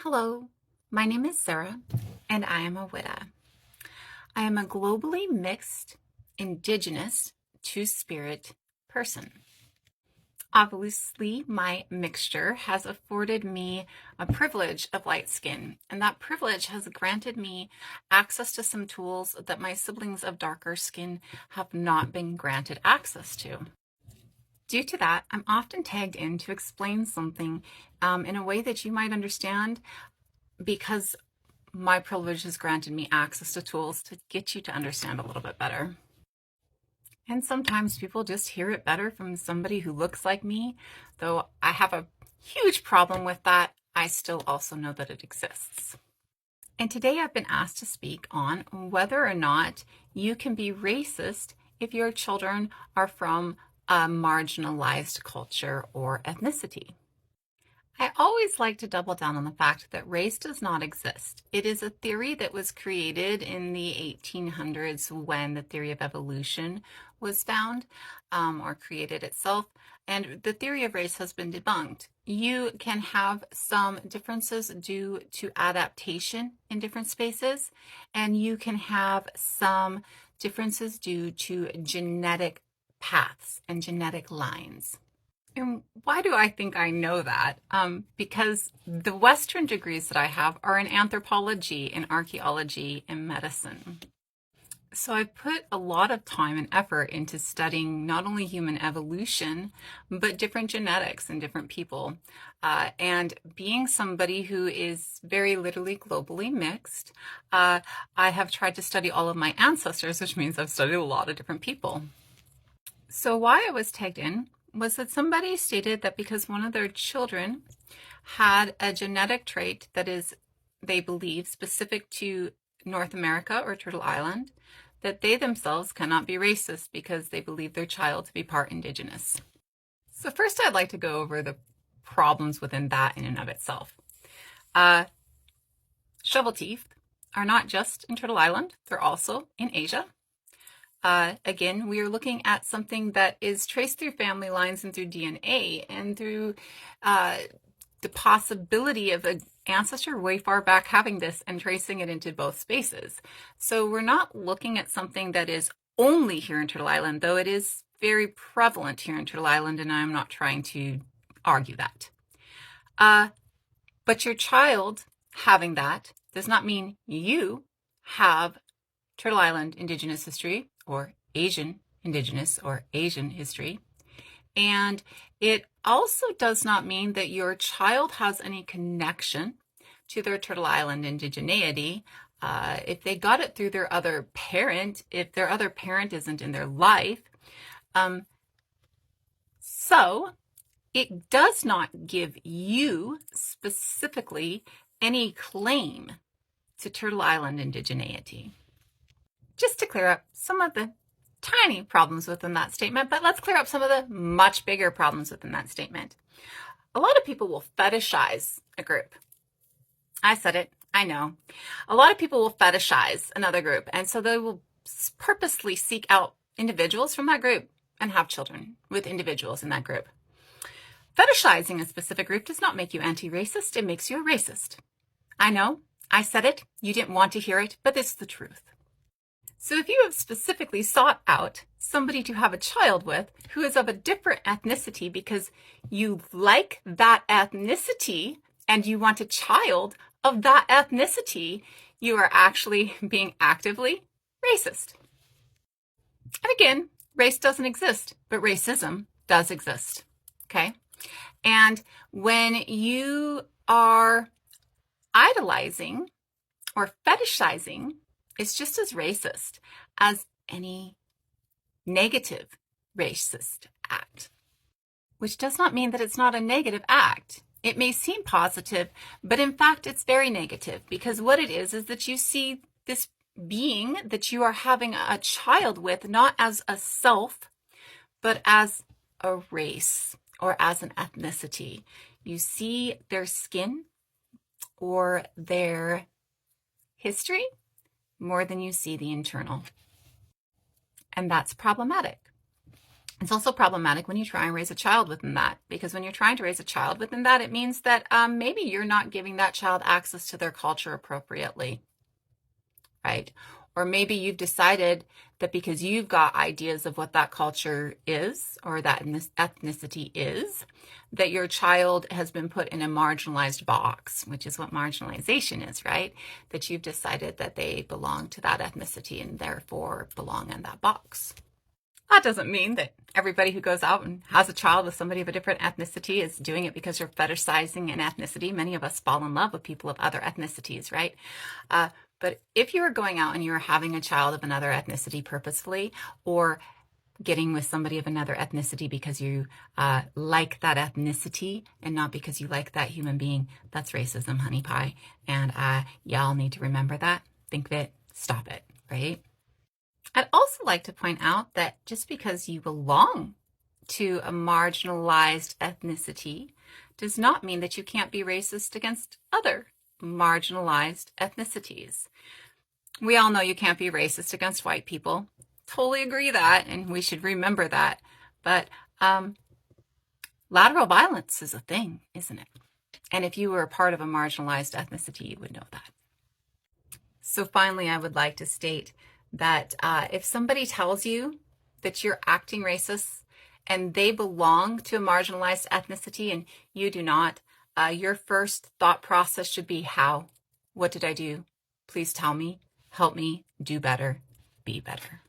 Hello, my name is Sarah, and I am a Widda. I am a globally mixed, indigenous, two-spirit person. Obviously, my mixture has afforded me a privilege of light skin, and that privilege has granted me access to some tools that my siblings of darker skin have not been granted access to. Due to that, I'm often tagged in to explain something in a way that you might understand because my privilege has granted me access to tools to get you to understand a little bit better. And sometimes people just hear it better from somebody who looks like me. Though I have a huge problem with that, I still also know that it exists. And today I've been asked to speak on whether or not you can be racist if your children are from a marginalized culture or ethnicity. I always like to double down on the fact that race does not exist. It is a theory that was created in the 1800s when the theory of evolution was found or created itself. And the theory of race has been debunked. You can have some differences due to adaptation in different spaces, and you can have some differences due to genetic paths and genetic lines. And why do I think I know that? Because the Western degrees that I have are in anthropology, in archaeology, and medicine. So I've put a lot of time and effort into studying not only human evolution, but different genetics in different people. And being somebody who is very literally globally mixed, I have tried to study all of my ancestors, which means I've studied a lot of different people. So why I was tagged in was that somebody stated that because one of their children had a genetic trait that is, they believe, specific to North America or Turtle Island, that they themselves cannot be racist because they believe their child to be part indigenous. So first I'd like to go over the problems within that in and of itself. Shovel teeth are not just in Turtle Island, they're also in Asia. Again, we are looking at something that is traced through family lines and through DNA and through the possibility of an ancestor way far back having this and tracing it into both spaces. So we're not looking at something that is only here in Turtle Island, though it is very prevalent here in Turtle Island, and I'm not trying to argue that. But your child having that does not mean you have Turtle Island Indigenous history or Asian Indigenous or Asian history. And it also does not mean that your child has any connection to their Turtle Island indigeneity. If they got it through their other parent, if their other parent isn't in their life. So it does not give you specifically any claim to Turtle Island indigeneity. Just to clear up some of the tiny problems within that statement, but let's clear up some of the much bigger problems within that statement. A lot of people will fetishize a group. I said it, I know. A lot of people will fetishize another group, and so they will purposely seek out individuals from that group and have children with individuals in that group. Fetishizing a specific group does not make you anti-racist, it makes you a racist. I know, I said it, you didn't want to hear it, but it's the truth. So if you have specifically sought out somebody to have a child with who is of a different ethnicity because you like that ethnicity and you want a child of that ethnicity, you are actually being actively racist. And again, race doesn't exist, but racism does exist, okay? And when you are idolizing or fetishizing, it's just as racist as any negative racist act, which does not mean that it's not a negative act. It may seem positive, but in fact, it's very negative because what it is that you see this being that you are having a child with not as a self, but as a race or as an ethnicity. You see their skin or their history more than you see the internal. And that's problematic. It's also problematic when you try and raise a child within that, because when you're trying to raise a child within that, it means that maybe you're not giving that child access to their culture appropriately, right? Or maybe you've decided that because you've got ideas of what that culture is or that ethnicity is, that your child has been put in a marginalized box, which is what marginalization is, right? That you've decided that they belong to that ethnicity and therefore belong in that box. That doesn't mean that everybody who goes out and has a child with somebody of a different ethnicity is doing it because you're fetishizing an ethnicity. Many of us fall in love with people of other ethnicities, right? But if you were going out and you were having a child of another ethnicity purposefully, or getting with somebody of another ethnicity because you like that ethnicity and not because you like that human being, that's racism, honey pie. And y'all need to remember that. Think of it, stop it, right? I'd also like to point out that just because you belong to a marginalized ethnicity does not mean that you can't be racist against other marginalized ethnicities. We all know you can't be racist against white people. Totally agree that, and we should remember that. But lateral violence is a thing, isn't it? And if you were a part of a marginalized ethnicity, you would know that. So finally, I would like to state that if somebody tells you that you're acting racist and they belong to a marginalized ethnicity and you do not, your first thought process should be how? What did I do? Please tell me, help me, do better, be better.